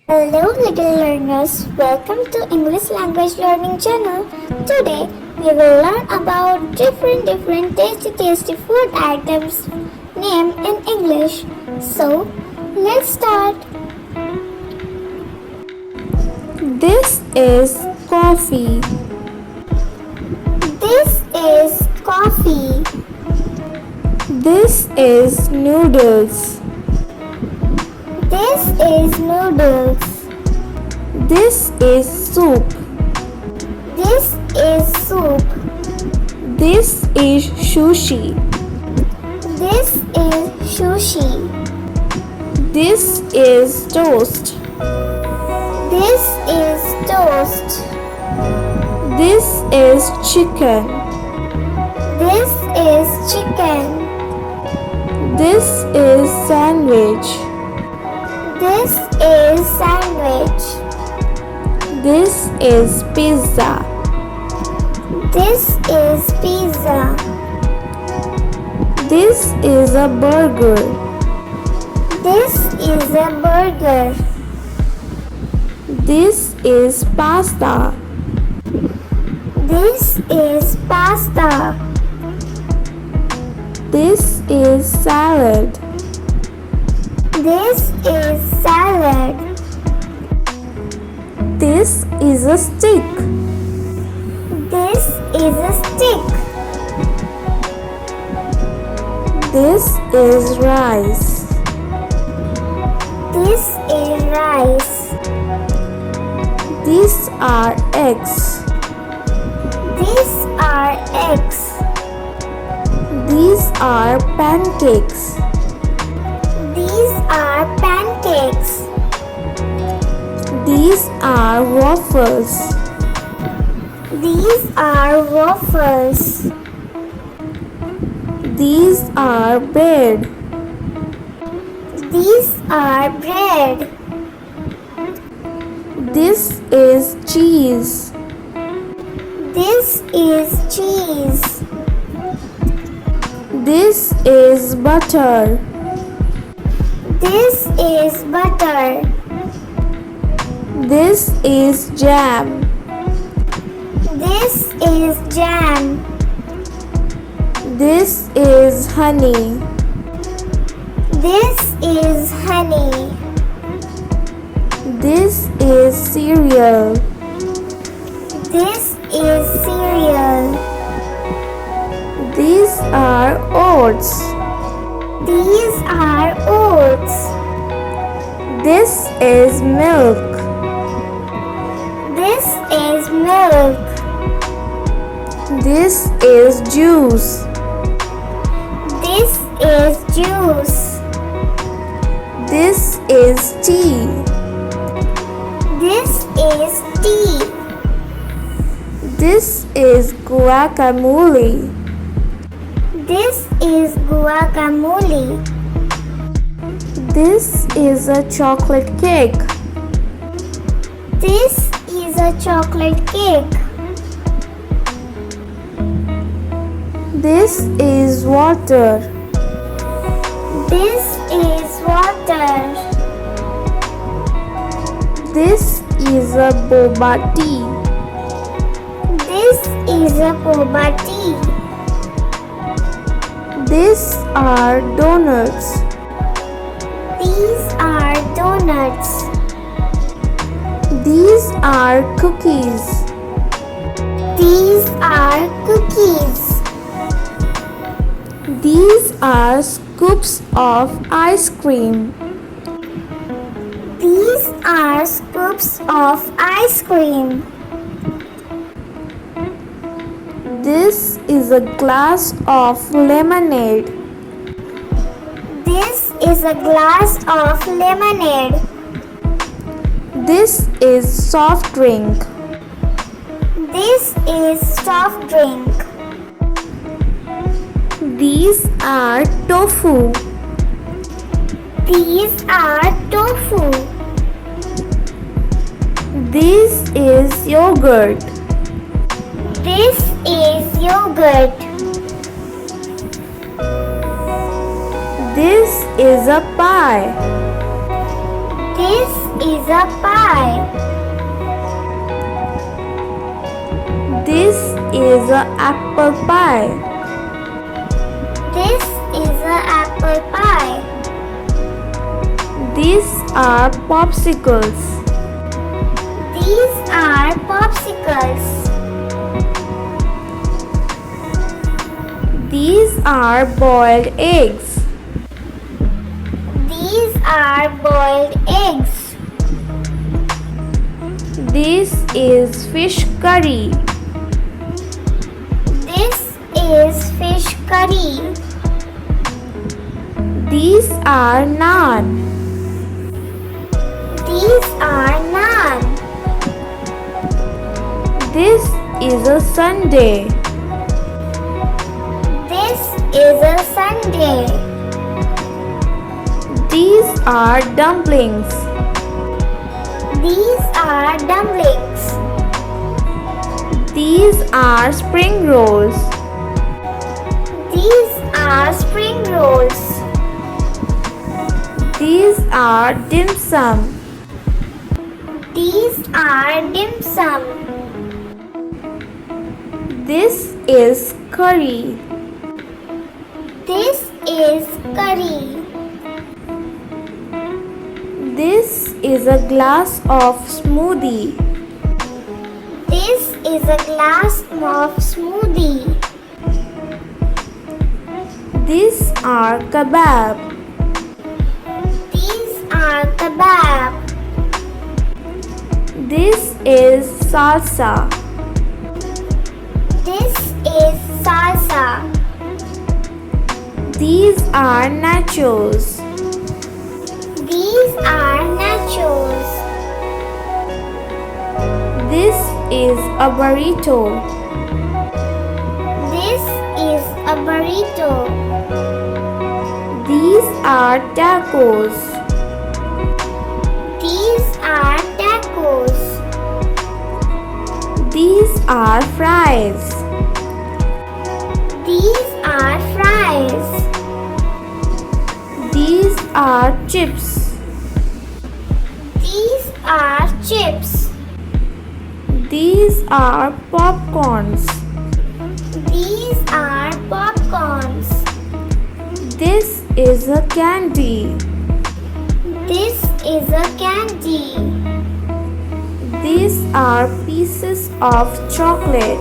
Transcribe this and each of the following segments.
Hello little learners, welcome to English language learning channel. Today we will learn about different tasty food items named in English. So let's start. This is coffee. This is coffee. This is noodles. This is noodles. This is soup. This is soup. This is sushi. This is sushi. This is toast. This is toast. This is chicken. This is chicken. This is sandwich. This is sandwich. This is pizza. This is pizza. This is a burger. This is a burger. This is pasta. This is pasta. This is salad. This is salad. This is a stick. This is a stick. This is rice. This is rice. These are eggs. These are eggs. These are pancakes. These are pancakes. These are waffles. These are waffles. These are bread. These are bread. This is cheese. This is cheese. This is butter. This is butter. This is jam. This is jam. This is honey. This is honey. This is cereal. This is cereal. These are oats. These are oats. This is milk. This is milk. This is juice. This is juice. This is tea. This is tea. This is guacamole. This is guacamole. This is a chocolate cake. This is a chocolate cake. This is water. This is water. This is a boba tea. This is a boba tea. These are donuts. These are donuts. These are cookies. These are cookies. These are scoops of ice cream. These are scoops of ice cream. This is a glass of lemonade. This is a glass of lemonade. This is soft drink. This is soft drink. These are tofu. These are tofu. This is yogurt. This is yogurt. This is a pie. This is a pie. This is a apple pie. This is a apple pie. These are popsicles. These are popsicles. These are boiled eggs. These are boiled eggs. This is fish curry. This is fish curry. These are naan. These are naan. This is a sundae. This is a sundae. These are dumplings. These are dumplings. These are spring rolls. These are spring rolls. These are dim sum. These are dim sum. This is curry. This is curry. This is a glass of smoothie. This is a glass of smoothie. These are kebab. These are kebab. This is salsa. This is salsa. These are nachos. These are nachos. This is a burrito. This is a burrito. These are tacos. These are tacos. These are fries. These are fries. These are chips. These are chips. These are popcorns. These are popcorns. This is a candy. This is a candy. These are pieces of chocolate.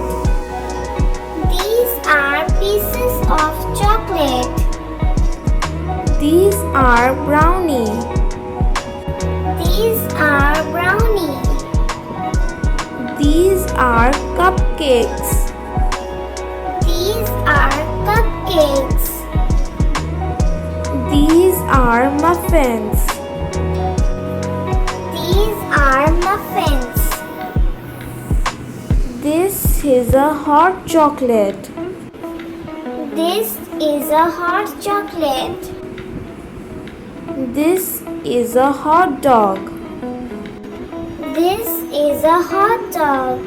These are pieces of chocolate. These are brownie. These are brownie. These are cupcakes. These are cupcakes. These are muffins. These are muffins. This is a hot chocolate. This is a hot chocolate. This is a hot dog. This is a hot dog.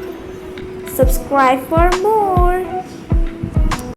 Subscribe for more.